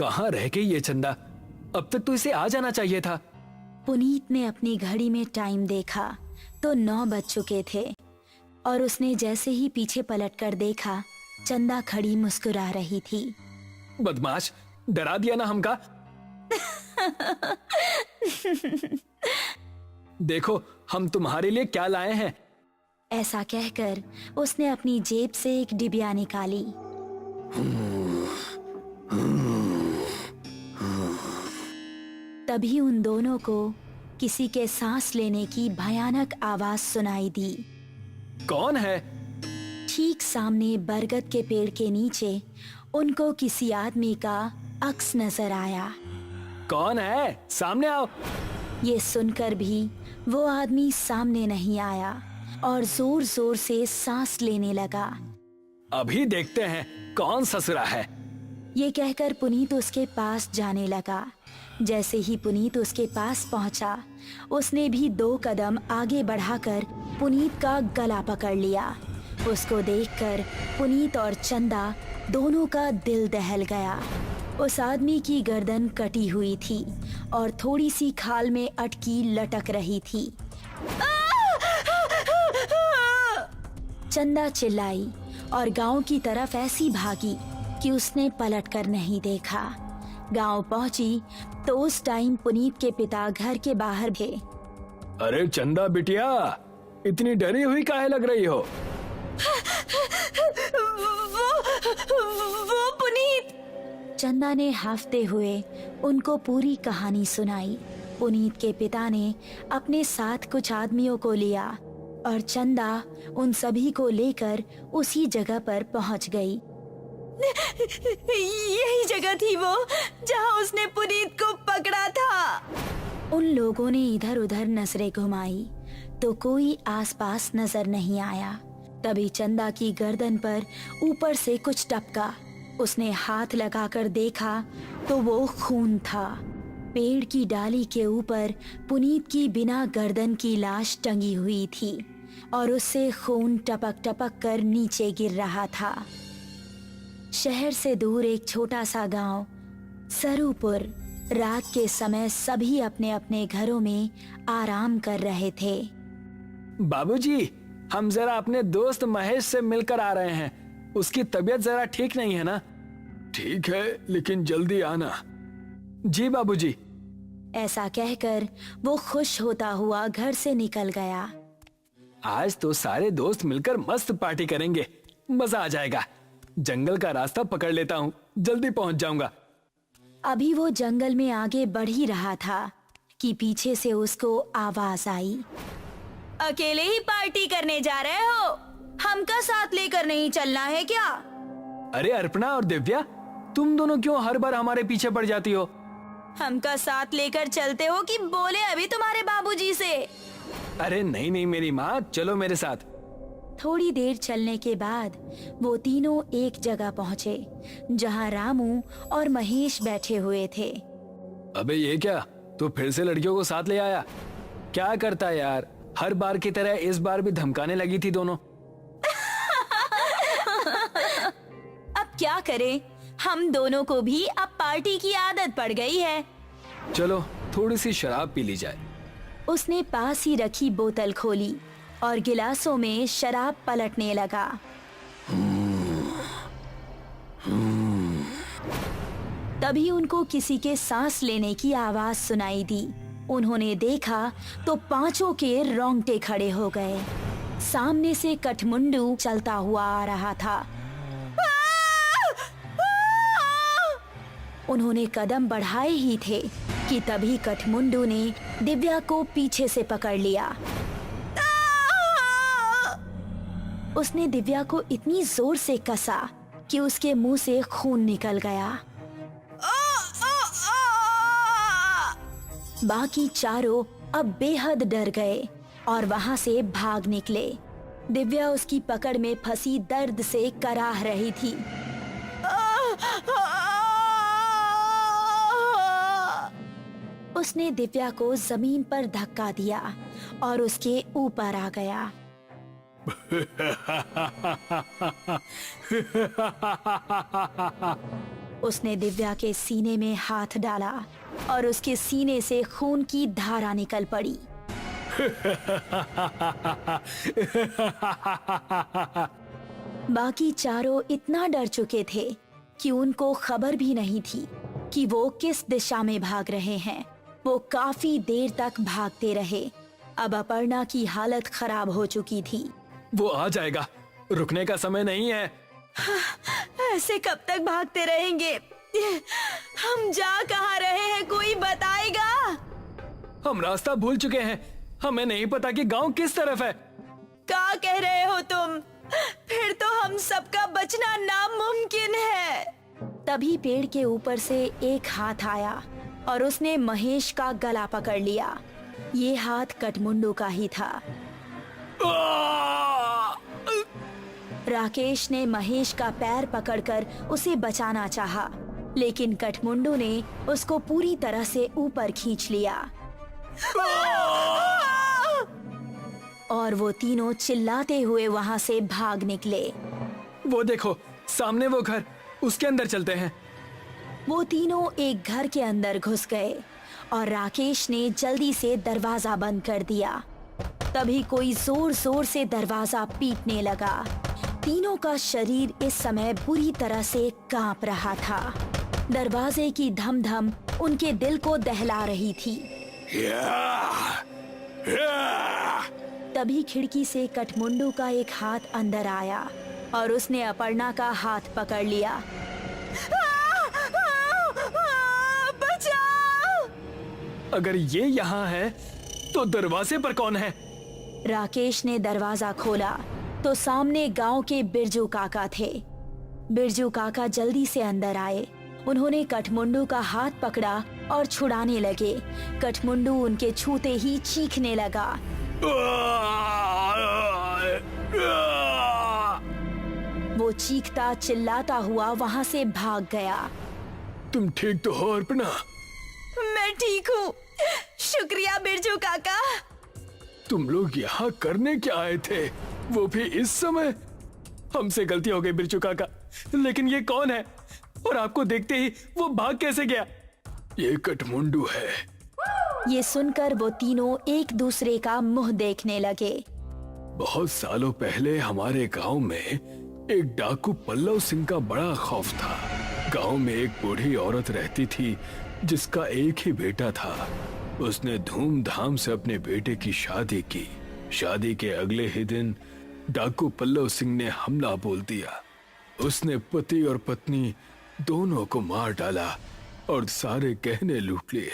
कहाँ रह गई ये चंदा? अब तक तो इसे आ जाना चाहिए था। पुनीत ने अपनी घड़ी में टाइम देखा तो 9 बज चुके थे और उसने जैसे ही पीछे पलटकर देखा, चंदा खड़ी मुस्कुरा रही थी। बदमाश, डरा दिया ना हमका। देखो हम तुम्हारे लिए क्या लाए हैं। ऐसा कहकर उसने अपनी जेब से एक डिबिया निकाली। तभी उन दोनों को किसी के सांस लेने की भयानक आवाज सुनाई दी। कौन है? ठीक सामने बरगद के पेड़ के नीचे उनको किसी आदमी का अक्स नजर आया। कौन है? सामने आओ। ये सुनकर भी वो आदमी सामने नहीं आया और जोर जोर से सांस लेने लगा। अभी देखते हैं कौन ससुरा है। ये कहकर पुनीत उसके पास जाने लगा। जैसे ही पुनीत उसके पास पहुंचा, उसने भी 2 कदम आगे बढ़ाकर पुनीत का गला पकड़ लिया। उसको देखकर पुनीत और चंदा दोनों का दिल दहल गया। उस आदमी की गर्दन कटी हुई थी और थोड़ी सी खाल में अटकी लटक रही थी। चंदा चिल्लाई और गांव की तरफ ऐसी भागी कि उसने पलटकर नहीं देखा। गांव पहुंची तो उस टाइम पुनीत के पिता घर के बाहर थे। अरे चंदा बिटिया, इतनी डरी हुई काहे लग रही हो? वो पुनीत। चंदा ने हाफते हुए उनको पूरी कहानी सुनाई। पुनीत के पिता ने अपने साथ कुछ आदमियों को लिया और चंदा उन सभी को लेकर उसी जगह पर पहुंच गई। यही जगह थी वो जहां उसने पुनीत को पकड़ा था। उन लोगों ने इधर उधर नजरें घुमाई तो कोई आसपास नजर नहीं आया। तभी चंदा की गर्दन पर ऊपर से कुछ टपका। उसने हाथ लगाकर देखा तो वो खून था। पेड़ की डाली के ऊपर पुनीत की बिना गर्दन की लाश टंगी हुई थी और उससे खून टपक टपक कर नीचे गिर रहा था। शहर से दूर एक छोटा सा गांव सरूपुर। रात के समय सभी अपने अपने घरों में आराम कर रहे थे। बाबूजी, हम जरा अपने दोस्त महेश से मिलकर आ रहे हैं। उसकी तबीयत जरा ठीक नहीं है ना? ठीक है, लेकिन जल्दी आना। जी बाबूजी। ऐसा कहकर वो खुश होता हुआ घर से निकल गया। आज तो सारे दोस्त मिलकर मस्त पार्टी करेंगे, मजा आ जाएगा। जंगल का रास्ता पकड़ लेता हूँ, जल्दी पहुँच जाऊंगा। अभी वो जंगल में आगे बढ़ ही रहा था कि पीछे से उसको आवाज आई। अकेले ही पार्टी करने जा रहे हो? हमका साथ लेकर नहीं चलना है क्या? अरे अर्पणा और दिव्या, तुम दोनों क्यों हर बार हमारे पीछे पड़ जाती हो? हमका साथ लेकर चलते हो कि बोले अभी तुम्हारे बाबूजी से? अरे नहीं नहीं मेरी माँ, चलो मेरे साथ। थोड़ी देर चलने के बाद वो तीनों एक जगह पहुँचे जहाँ रामू और महेश बैठे हुए थे। अबे ये क्या, तू फिर से लड़कियों को साथ ले आया? क्या करता है यार, हर बार की तरह इस बार भी धमकाने लगी थी दोनों। अब क्या करें, हम दोनों को भी अब पार्टी की आदत पड़ गई है। चलो थोड़ी सी शराब पी ली जाए। उसने पास ही रखी बोतल खोली और गिलासों में शराब पलटने लगा। तभी उनको किसी के सांस लेने की आवाज सुनाई दी। उन्होंने देखा तो पांचों के रोंगटे खड़े हो गए। सामने से कठमुंडू चलता हुआ आ रहा था। उन्होंने कदम बढ़ाए ही थे कि तभी कठमुंडू ने दिव्या को पीछे से पकड़ लिया। उसने दिव्या को इतनी जोर से कसा कि उसके मुंह से खून निकल गया। बाकी चारों अब बेहद डर गए और वहां से भाग निकले। दिव्या उसकी पकड़ में फंसी दर्द से कराह रही थी। उसने दिव्या को जमीन पर धक्का दिया और उसके ऊपर आ गया। उसने दिव्या के सीने में हाथ डाला और उसके सीने से खून की धारा निकल पड़ी। बाकी चारों इतना डर चुके थे कि उनको खबर भी नहीं थी कि वो किस दिशा में भाग रहे हैं। वो काफी देर तक भागते रहे। अब अपर्णा की हालत खराब हो चुकी थी। वो आ जाएगा, रुकने का समय नहीं है। ऐसे कब तक भागते रहेंगे? हम जा कहाँ रहे हैं, कोई बताएगा? हम रास्ता भूल चुके हैं, हमें नहीं पता कि गांव किस तरफ है। क्या कह रहे हो तुम? फिर तो हम सबका बचना नामुमकिन है। तभी पेड़ के ऊपर से एक हाथ आया और उसने महेश का गला पकड़ लिया। ये हाथ कठमुंडू का ही था। राकेश ने महेश का पैर पकड़कर उसे बचाना चाहा, लेकिन कठमुंडू ने उसको पूरी तरह से ऊपर खींच लिया और वो तीनों चिल्लाते हुए वहाँ से भाग निकले। वो देखो, सामने वो घर, उसके अंदर चलते हैं। वो तीनों एक घर के अंदर घुस गए और राकेश ने जल्दी से दरवाजा बंद कर दिया। तभी कोई जोर जोर से दरवाजा पीटने लगा। तीनों का शरीर इस समय बुरी तरह से कांप रहा था। दरवाजे की धम धम उनके दिल को दहला रही थी। तभी खिड़की से कठमुंडू का एक हाथ अंदर आया और उसने अपर्णा का हाथ पकड़ लिया। बचाओ! अगर ये यहाँ है तो दरवाजे पर कौन है? राकेश ने दरवाजा खोला तो सामने गांव के बिरजू काका थे। बिरजू काका जल्दी से अंदर आए। उन्होंने कठमुंडू का हाथ पकड़ा और छुड़ाने लगे। कठमुंडू उनके छूते ही चीखने लगा। वो चीखता चिल्लाता हुआ वहाँ से भाग गया। तुम ठीक तो हो अर्पणा? मैं ठीक हूँ, शुक्रिया बिरजू काका। तुम लोग यहाँ करने क्या आए थे, वो भी इस समय? हमसे गलती हो गई बिरजू काका, लेकिन ये कौन है और आपको देखते ही वो भाग कैसे गया? ये कठमुंडू है। ये सुनकर वो तीनों एक दूसरे का मुंह देखने लगे। बहुत सालों पहले हमारे गांव में एक डाकू पल्लव सिंह का बड़ा खौफ था। गांव में एक बूढ़ी औरत रहती थी जिसका एक ही बेटा था। उसने धूमधाम से अपने बेटे की शादी की। शादी के अगले ही दिन डाकू पल्लव सिंह ने हमला बोल दिया। उसने पति और पत्नी दोनों को मार डाला और सारे गहने लूट लिए।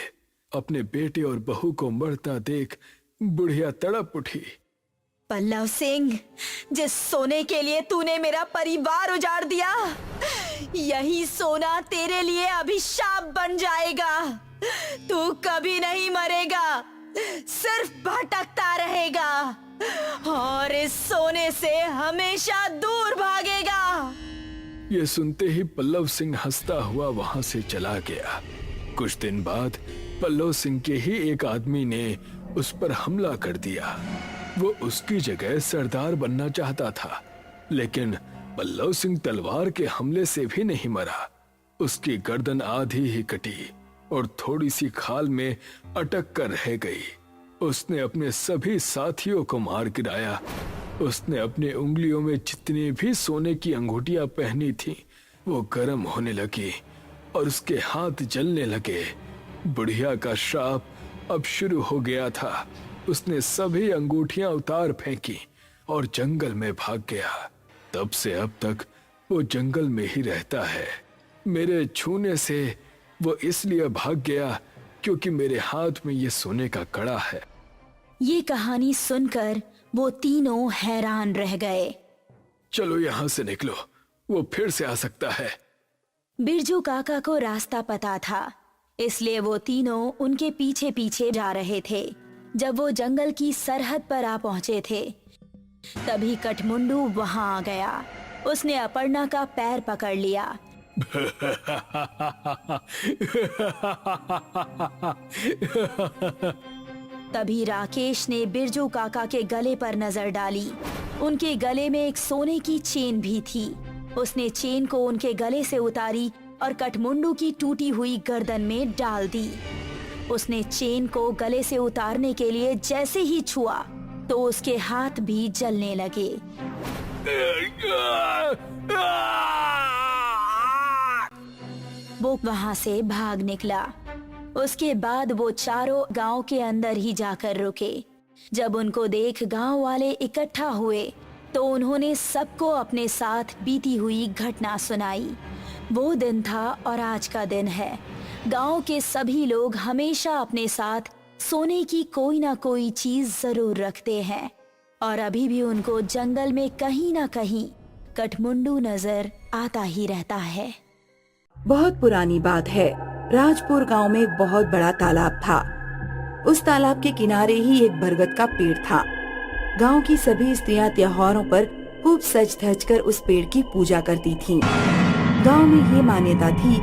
अपने बेटे और बहू को मरता देख बुढ़िया तड़प उठी। पल्लव सिंह, जिस सोने के लिए तूने मेरा परिवार उजाड़ दिया, यही सोना तेरे लिए अभिशाप बन जाएगा। तू कभी नहीं मरेगा, सिर्फ भटकता रहेगा और इस सोने से हमेशा दूर भागेगा। ये सुनते ही पल्लव सिंह हंसता हुआ वहां से चला गया। कुछ दिन बाद पल्लव सिंह के ही एक आदमी ने उस पर हमला कर दिया। वो उसकी जगह सरदार बनना चाहता था, लेकिन पल्लव सिंह तलवार के हमले से भी नहीं मरा। उसकी गर्दन आधी ही कटी और थोड़ी सी खाल में अटक कर रह गई। उसने अपने सभी साथियों को मार गिराया। उसने अपने उंगलियों में जितनी भी सोने की अंगूठियां पहनी थीं, वो गर्म होने लगी और उसके हाथ जलने लगे। बुढ़िया का श्राप अब शुरू हो गया था। उसने सभी अंगूठियां उतार फेंकी और जंगल में भाग गया। तब से अब तक वो जंगल में ही रहता है। मेरे छूने से वो इसलिए भाग गया क्योंकि मेरे हाथ में ये सोने का कड़ा है। ये कहानी सुनकर वो तीनों हैरान रह गए। चलो यहाँ से निकलो, वो फिर से आ सकता है। बिरजू काका को रास्ता पता था, इसलिए वो तीनों उनके पीछे पीछे जा रहे थे। जब वो जंगल की सरहद पर आ पहुंचे थे, तभी कठमुंडू वहां आ गया। उसने अपर्णा का पैर पकड़ लिया। तभी राकेश ने बिरजू काका के गले पर नजर डाली। उनके गले में एक सोने की चेन भी थी। उसने चेन को उनके गले से उतारी और कठमुंडू की टूटी हुई गर्दन में डाल दी। उसने चेन को गले से उतारने के लिए जैसे ही छुआ तो उसके हाथ भी जलने लगे। वो वहां से भाग निकला। उसके बाद वो चारों गांव के अंदर ही जाकर रुके। जब उनको देख गांव वाले इकट्ठा हुए तो उन्होंने सबको अपने साथ बीती हुई घटना सुनाई। वो दिन था और आज का दिन है। गांव के सभी लोग हमेशा अपने साथ सोने की कोई ना कोई चीज जरूर रखते हैं और अभी भी उनको जंगल में कहीं ना कहीं कठमुंडू नजर आता ही रहता है। बहुत पुरानी बात है। राजपुर गांव में एक बहुत बड़ा तालाब था। उस तालाब के किनारे ही एक बरगद का पेड़ था। गांव की सभी स्त्रियां त्योहारों पर खूब सज धज कर उस पेड़ की पूजा करती थीं। गांव में ये मान्यता थी